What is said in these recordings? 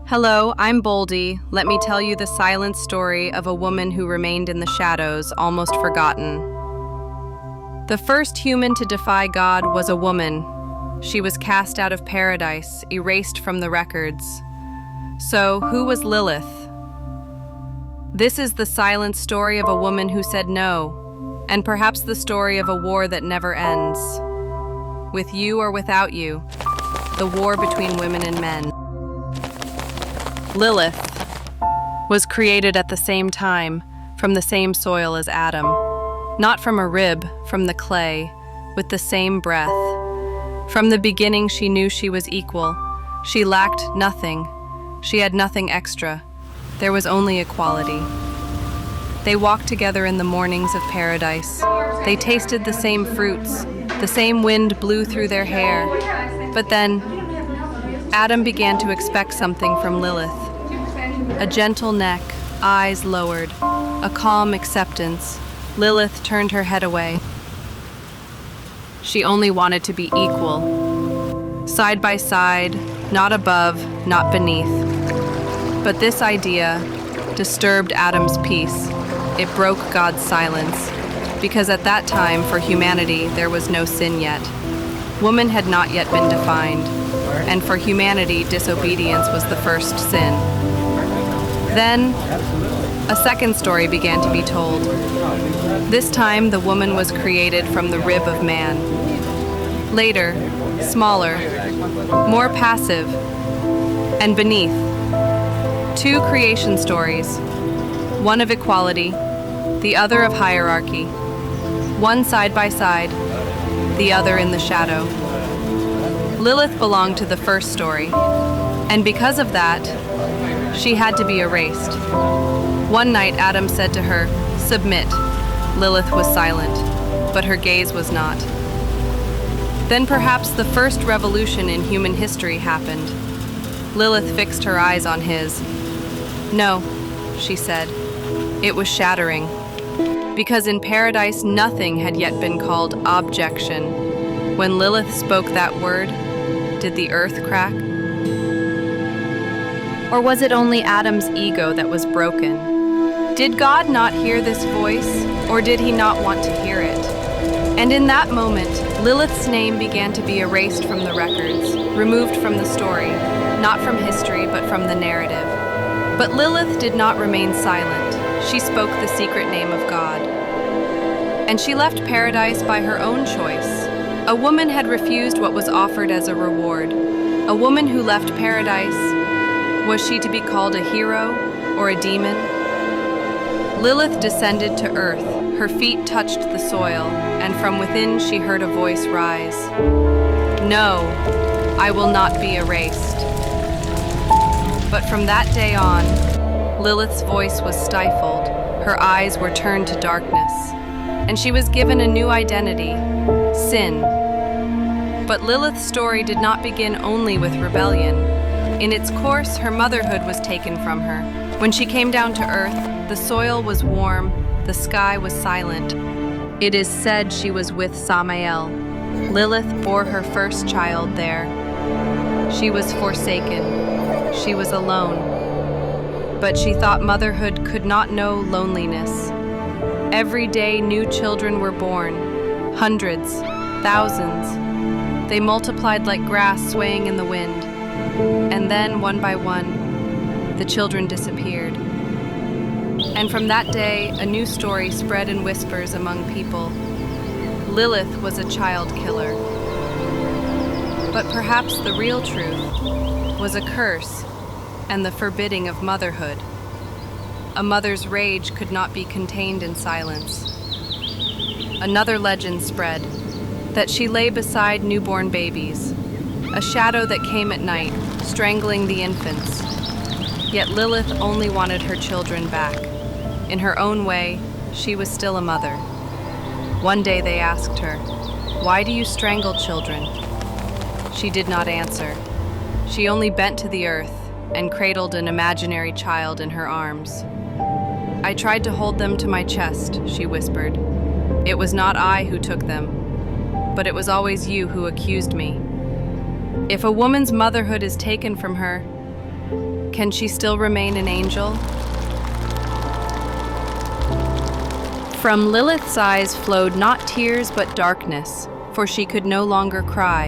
Hello, I'm Boldy. Let me tell you the silent story of a woman who remained in the shadows, almost forgotten. The first human to defy God was a woman. She was cast out of paradise, erased from the records. So, who was Lilith? This is the silent story of a woman who said no, and perhaps the story of a war that never ends. With you or without you, the war between women and men. Lilith was created at the same time, from the same soil as Adam. Not from a rib, from the clay, with the same breath. From the beginning she knew she was equal. She lacked nothing. She had nothing extra. There was only equality. They walked together in the mornings of paradise. They tasted the same fruits. The same wind blew through their hair. But then, Adam began to expect something from Lilith. A gentle neck, eyes lowered, a calm acceptance. Lilith turned her head away. She only wanted to be equal. Side by side, not above, not beneath. But this idea disturbed Adam's peace. It broke God's silence, because at that time, for humanity, there was no sin yet. Woman had not yet been defined, and for humanity, disobedience was the first sin. Then, a second story began to be told. This time, the woman was created from the rib of man. Later, smaller, more passive, and beneath. Two creation stories, one of equality, the other of hierarchy. One side by side, the other in the shadow. Lilith belonged to the first story, and because of that, she had to be erased. One night, Adam said to her, "Submit." Lilith was silent, but her gaze was not. Then perhaps the first revolution in human history happened. Lilith fixed her eyes on his. "No," she said. It was shattering. Because in paradise, nothing had yet been called objection. When Lilith spoke that word, did the earth crack? Or was it only Adam's ego that was broken? Did God not hear this voice, or did he not want to hear it? And in that moment, Lilith's name began to be erased from the records, removed from the story, not from history, but from the narrative. But Lilith did not remain silent. She spoke the secret name of God. And she left paradise by her own choice. A woman had refused what was offered as a reward. A woman who left paradise. Was she to be called a hero or a demon? Lilith descended to earth. Her feet touched the soil, and from within she heard a voice rise. "No, I will not be erased." But from that day on, Lilith's voice was stifled. Her eyes were turned to darkness, and she was given a new identity, sin. But Lilith's story did not begin only with rebellion. In its course, her motherhood was taken from her. When she came down to earth, the soil was warm, the sky was silent. It is said she was with Samael. Lilith bore her first child there. She was forsaken. She was alone. But she thought motherhood could not know loneliness. Every day, new children were born. Hundreds, thousands. They multiplied like grass swaying in the wind. And then, one by one, the children disappeared. And from that day, a new story spread in whispers among people. Lilith was a child killer. But perhaps the real truth was a curse and the forbidding of motherhood. A mother's rage could not be contained in silence. Another legend spread, that she lay beside newborn babies, a shadow that came at night, strangling the infants. Yet Lilith only wanted her children back. In her own way, she was still a mother. One day they asked her, "Why do you strangle children?" She did not answer. She only bent to the earth and cradled an imaginary child in her arms. "I tried to hold them to my chest," she whispered. "It was not I who took them, but it was always you who accused me." If a woman's motherhood is taken from her, can she still remain an angel? From Lilith's eyes flowed not tears but darkness, for she could no longer cry,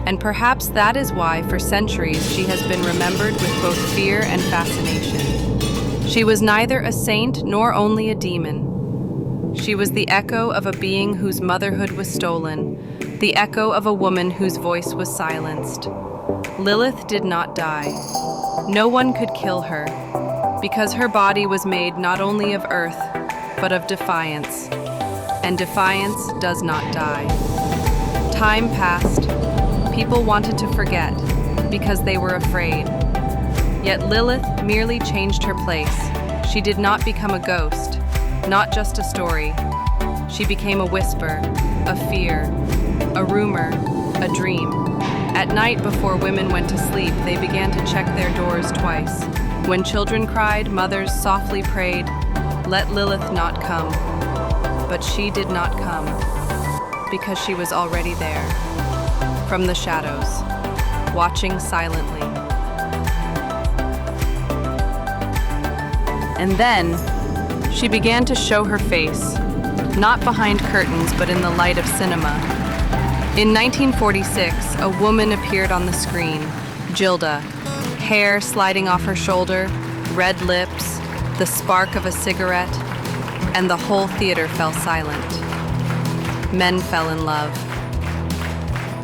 and perhaps that is why for centuries she has been remembered with both fear and fascination. She was neither a saint nor only a demon. She was the echo of a being whose motherhood was stolen, the echo of a woman whose voice was silenced. Lilith did not die. No one could kill her, because her body was made not only of earth, but of defiance, and defiance does not die. Time passed. People wanted to forget, because they were afraid. Yet Lilith merely changed her place. She did not become a ghost, not just a story. She became a whisper, a fear, a rumor, a dream. At night before women went to sleep, they began to check their doors twice. When children cried, mothers softly prayed, "Let Lilith not come." But she did not come, because she was already there, from the shadows, watching silently. And then, she began to show her face, not behind curtains, but in the light of cinema. In 1946, a woman appeared on the screen, Gilda, hair sliding off her shoulder, red lips, the spark of a cigarette, and the whole theater fell silent. Men fell in love.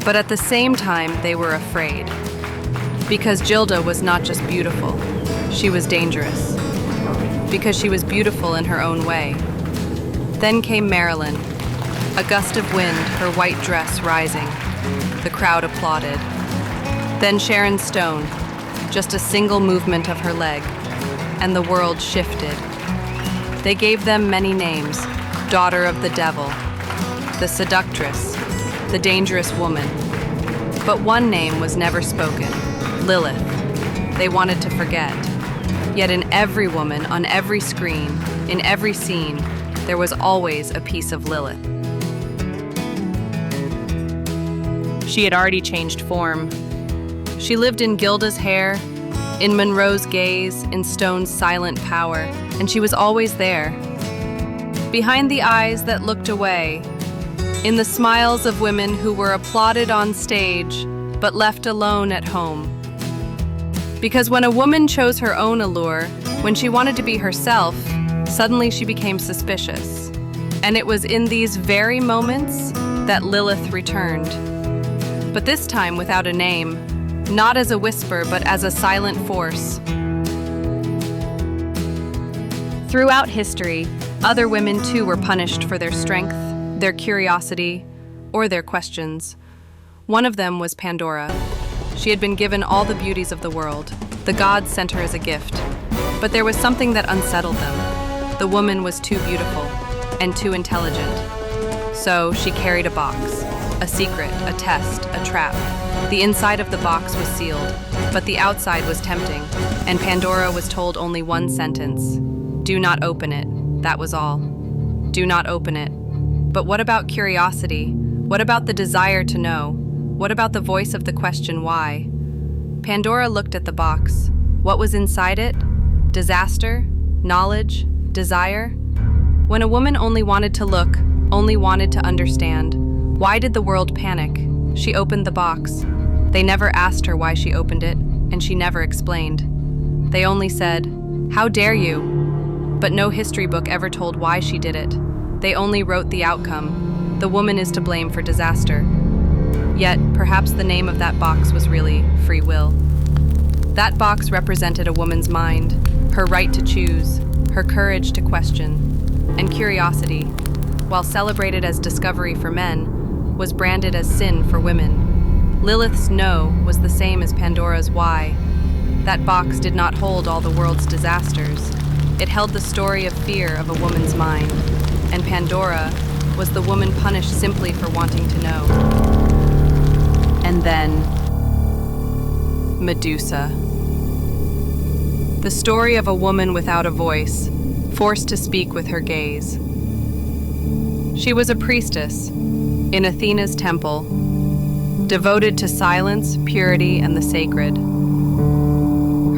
But at the same time, they were afraid. Because Gilda was not just beautiful, she was dangerous. Because she was beautiful in her own way. Then came Marilyn, a gust of wind, her white dress rising. The crowd applauded. Then Sharon Stone, just a single movement of her leg, and the world shifted. They gave them many names: daughter of the devil, the seductress, the dangerous woman. But one name was never spoken: Lilith. They wanted to forget. Yet in every woman, on every screen, in every scene, there was always a piece of Lilith. She had already changed form. She lived in Gilda's hair, in Monroe's gaze, in Stone's silent power, and she was always there. Behind the eyes that looked away, in the smiles of women who were applauded on stage, but left alone at home. Because when a woman chose her own allure, when she wanted to be herself, suddenly she became suspicious. And it was in these very moments that Lilith returned. But this time without a name, not as a whisper, but as a silent force. Throughout history, other women too were punished for their strength, their curiosity, or their questions. One of them was Pandora. She had been given all the beauties of the world. The gods sent her as a gift. But there was something that unsettled them. The woman was too beautiful and too intelligent. So she carried a box, a secret, a test, a trap. The inside of the box was sealed, but the outside was tempting, and Pandora was told only one sentence: "Do not open it." That was all. Do not open it. But what about curiosity? What about the desire to know? What about the voice of the question why? Pandora looked at the box. What was inside it? Disaster? Knowledge? Desire? When a woman only wanted to look, only wanted to understand, why did the world panic? She opened the box. They never asked her why she opened it, and she never explained. They only said, "How dare you?" But no history book ever told why she did it. They only wrote the outcome. The woman is to blame for disaster. Yet, perhaps the name of that box was really free will. That box represented a woman's mind, her right to choose, her courage to question, and curiosity, while celebrated as discovery for men, was branded as sin for women. Lilith's no was the same as Pandora's why. That box did not hold all the world's disasters. It held the story of fear of a woman's mind, and Pandora was the woman punished simply for wanting to know. And then, Medusa. The story of a woman without a voice, forced to speak with her gaze. She was a priestess in Athena's temple. devoted to silence, purity, and the sacred.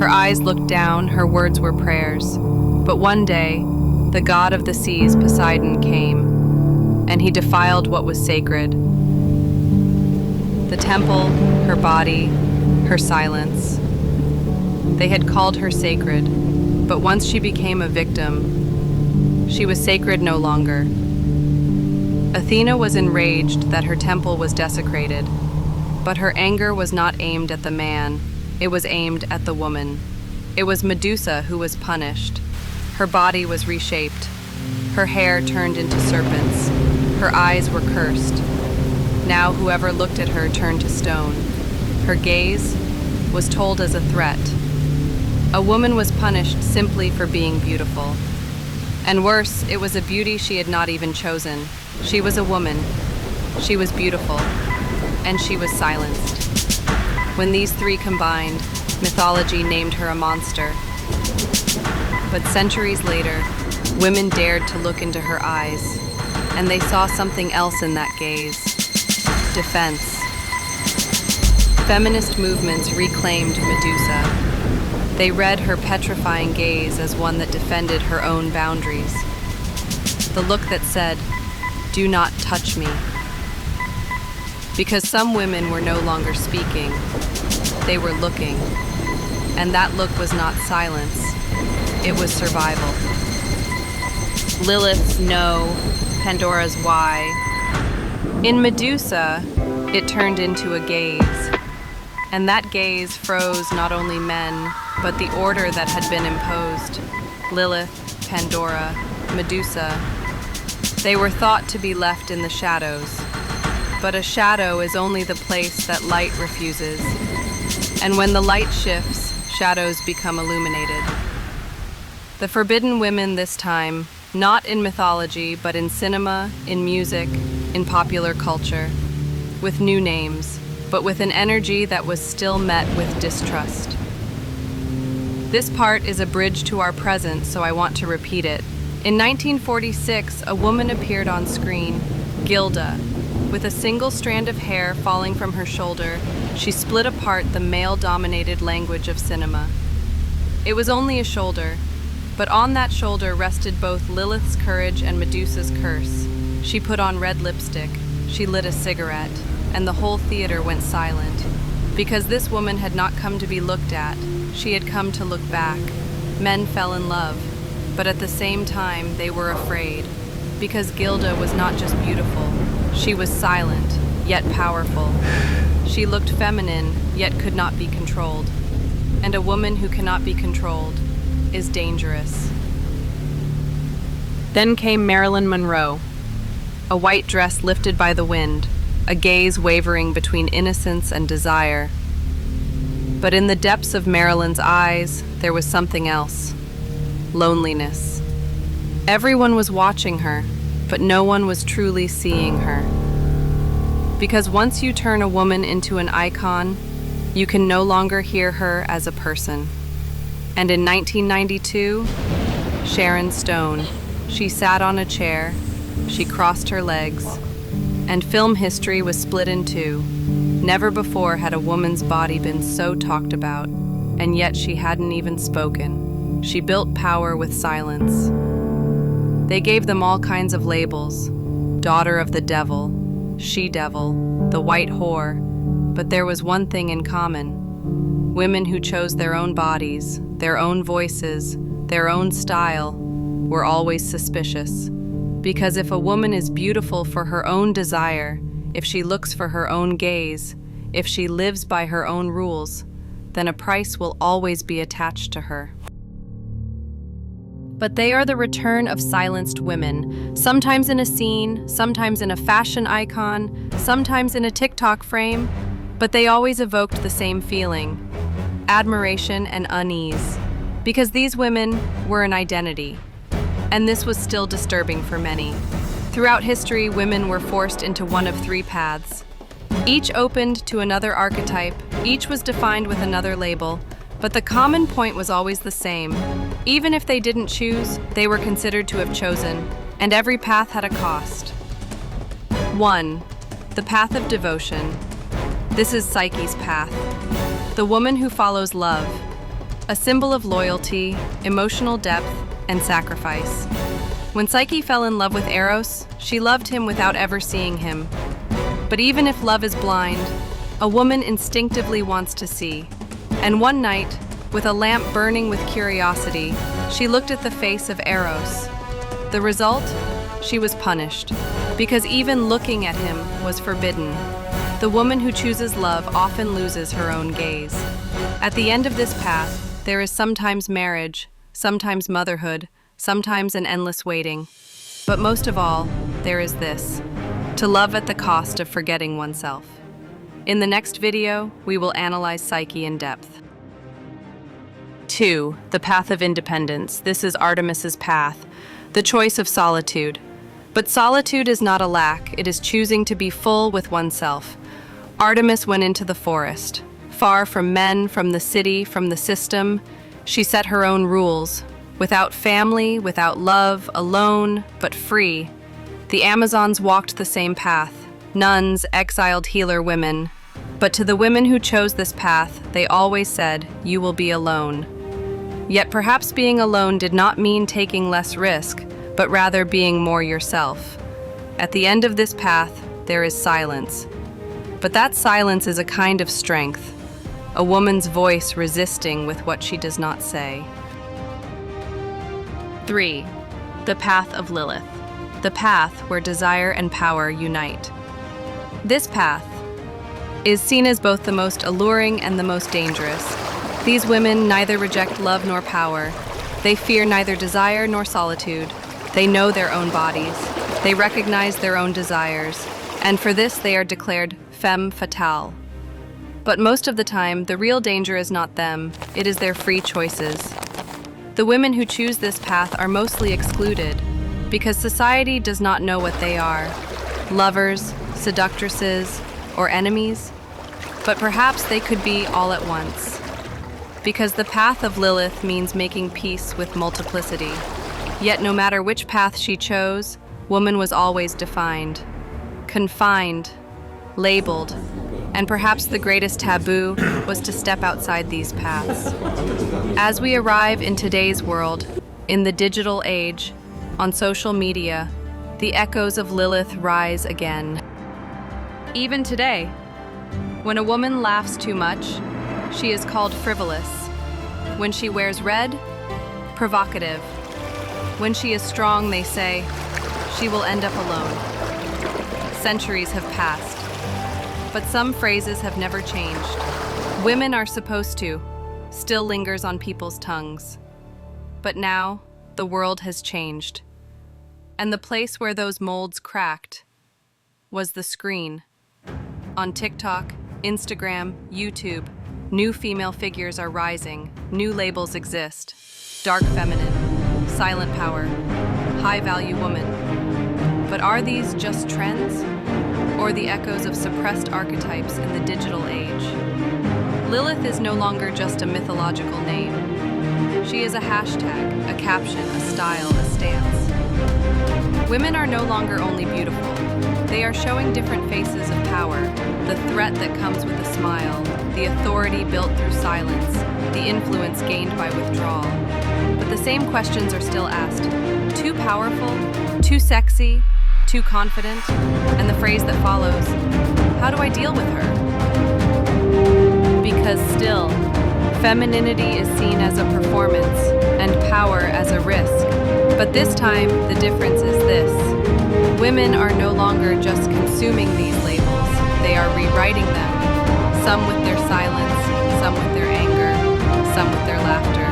Her eyes looked down, her words were prayers. But one day, the god of the seas, Poseidon, came, and he defiled what was sacred. The temple, her body, her silence. They had called her sacred, but once she became a victim, she was sacred no longer. Athena was enraged that her temple was desecrated, but her anger was not aimed at the man, it was aimed at the woman. It was Medusa who was punished. Her body was reshaped. Her hair turned into serpents. Her eyes were cursed. Now whoever looked at her turned to stone. Her gaze was told as a threat. A woman was punished simply for being beautiful. And worse, it was a beauty she had not even chosen. She was a woman. She was beautiful. And she was silenced. When these three combined, mythology named her a monster. But centuries later, women dared to look into her eyes, and they saw something else in that gaze: defense. Feminist movements reclaimed Medusa. They read her petrifying gaze as one that defended her own boundaries. The look that said, "Do not touch me." Because some women were no longer speaking, they were looking. And that look was not silence, it was survival. Lilith's no, Pandora's why. In Medusa, it turned into a gaze. And that gaze froze not only men, but the order that had been imposed. Lilith, Pandora, Medusa. They were thought to be left in the shadows. But a shadow is only the place that light refuses. And when the light shifts, shadows become illuminated. The forbidden women this time, not in mythology, but in cinema, in music, in popular culture, with new names, but with an energy that was still met with distrust. This part is a bridge to our present, so I want to repeat it. In 1946, a woman appeared on screen, Gilda. With a single strand of hair falling from her shoulder, she split apart the male-dominated language of cinema. It was only a shoulder, but on that shoulder rested both Lilith's courage and Medusa's curse. She put on red lipstick, she lit a cigarette, and the whole theater went silent. Because this woman had not come to be looked at, she had come to look back. Men fell in love, but at the same time they were afraid. Because Gilda was not just beautiful, she was silent, yet powerful. She looked feminine, yet could not be controlled. And a woman who cannot be controlled is dangerous. Then came Marilyn Monroe, a white dress lifted by the wind, a gaze wavering between innocence and desire. But in the depths of Marilyn's eyes, there was something else: loneliness. Everyone was watching her, but no one was truly seeing her. Because once you turn a woman into an icon, you can no longer hear her as a person. And in 1992, Sharon Stone, she sat on a chair, she crossed her legs, and film history was split in two. Never before had a woman's body been so talked about, and yet she hadn't even spoken. She built power with silence. They gave them all kinds of labels: daughter of the devil, she-devil, the white whore. But there was one thing in common. Women who chose their own bodies, their own voices, their own style, were always suspicious. Because if a woman is beautiful for her own desire, if she looks for her own gaze, if she lives by her own rules, then a price will always be attached to her. But they are the return of silenced women, sometimes in a scene, sometimes in a fashion icon, sometimes in a TikTok frame, but they always evoked the same feeling: admiration and unease. Because these women were an identity, and this was still disturbing for many. Throughout history, women were forced into one of three paths. Each opened to another archetype, each was defined with another label, but the common point was always the same. Even if they didn't choose, they were considered to have chosen, and every path had a cost. 1. The path of devotion. This is Psyche's path, the woman who follows love, a symbol of loyalty, emotional depth, and sacrifice. When Psyche fell in love with Eros, she loved him without ever seeing him. But even if love is blind, a woman instinctively wants to see. And one night, with a lamp burning with curiosity, she looked at the face of Eros. The result? She was punished, because even looking at him was forbidden. The woman who chooses love often loses her own gaze. At the end of this path, there is sometimes marriage, sometimes motherhood, sometimes an endless waiting. But most of all, there is this: to love at the cost of forgetting oneself. In the next video, we will analyze Psyche in depth. 2. The path of independence. This is Artemis's path, the choice of solitude. But solitude is not a lack, it is choosing to be full with oneself. Artemis went into the forest. Far from men, from the city, from the system, she set her own rules. Without family, without love, alone, but free. The Amazons walked the same path, nuns, exiled healer women. But to the women who chose this path, they always said, "You will be alone." Yet perhaps being alone did not mean taking less risk, but rather being more yourself. At the end of this path, there is silence. But that silence is a kind of strength, a woman's voice resisting with what she does not say. 3. The path of Lilith, the path where desire and power unite. This path is seen as both the most alluring and the most dangerous. These women neither reject love nor power. They fear neither desire nor solitude. They know their own bodies. They recognize their own desires. And for this, they are declared femme fatale. But most of the time, the real danger is not them. It is their free choices. The women who choose this path are mostly excluded because society does not know what they are: lovers, seductresses, or enemies. But perhaps they could be all at once. Because the path of Lilith means making peace with multiplicity. Yet no matter which path she chose, woman was always defined, confined, labeled, and perhaps the greatest taboo was to step outside these paths. As we arrive in today's world, in the digital age, on social media, the echoes of Lilith rise again. Even today, when a woman laughs too much, she is called frivolous. When she wears red, provocative. When she is strong, they say, she will end up alone. Centuries have passed, but some phrases have never changed. Women are supposed to still lingers on people's tongues. But now, the world has changed. And the place where those molds cracked was the screen. On TikTok, Instagram, YouTube, new female figures are rising, new labels exist. Dark feminine, silent power, high-value woman. But are these just trends, or the echoes of suppressed archetypes in the digital age? Lilith is no longer just a mythological name. She is a hashtag, a caption, a style, a stance. Women are no longer only beautiful. They are showing different faces of power, the threat that comes with a smile, the authority built through silence, the influence gained by withdrawal. But the same questions are still asked. Too powerful? Too sexy? Too confident? And the phrase that follows, how do I deal with her? Because still, femininity is seen as a performance and power as a risk. But this time, the difference is this. Women are no longer just consuming these labels, they are rewriting them. Some with their silence, some with their anger, some with their laughter.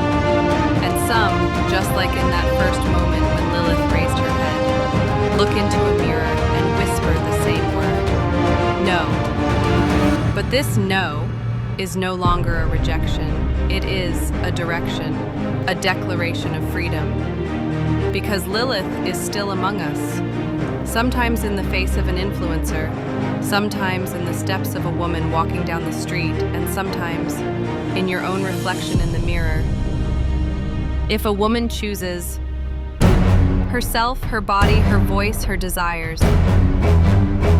And some, just like in that first moment when Lilith raised her head, look into a mirror and whisper the same word, no. But this no is no longer a rejection. It is a direction, a declaration of freedom. Because Lilith is still among us. Sometimes in the face of an influencer, sometimes in the steps of a woman walking down the street, and sometimes in your own reflection in the mirror. If a woman chooses herself, her body, her voice, her desires,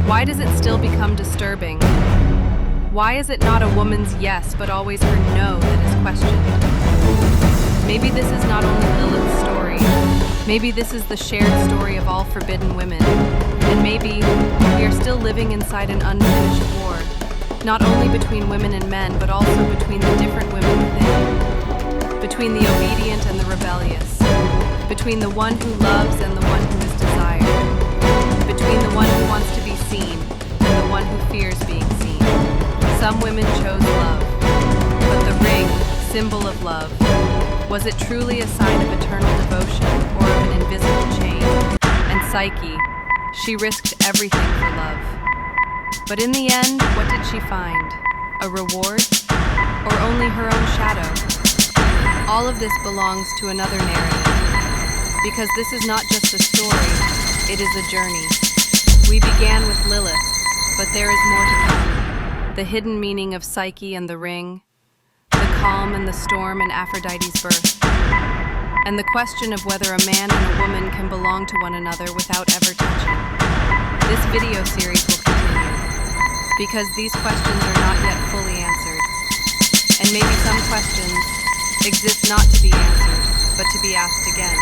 why does it still become disturbing? Why is it not a woman's yes, but always her no that is questioned? Maybe this is not only Lilith's story. Maybe this is the shared story of all forbidden women. And maybe we are still living inside an unfinished war, not only between women and men, but also between the different women within. Between the obedient and the rebellious. Between the one who loves and the one who is desired. Between the one who wants to be seen and the one who fears being seen. Some women chose love, but the ring, symbol of love, was it truly a sign of eternal devotion or of an invisible chain? And Psyche, she risked everything for love. But in the end, what did she find? A reward? Or only her own shadow? All of this belongs to another narrative. Because this is not just a story, it is a journey. We began with Lilith, but there is more to come. The hidden meaning of Psyche and the ring, the calm and the storm in Aphrodite's birth, and the question of whether a man and a woman can belong to one another without ever touching. This video series will continue, because these questions are not yet fully answered. And maybe some questions exist not to be answered, but to be asked again.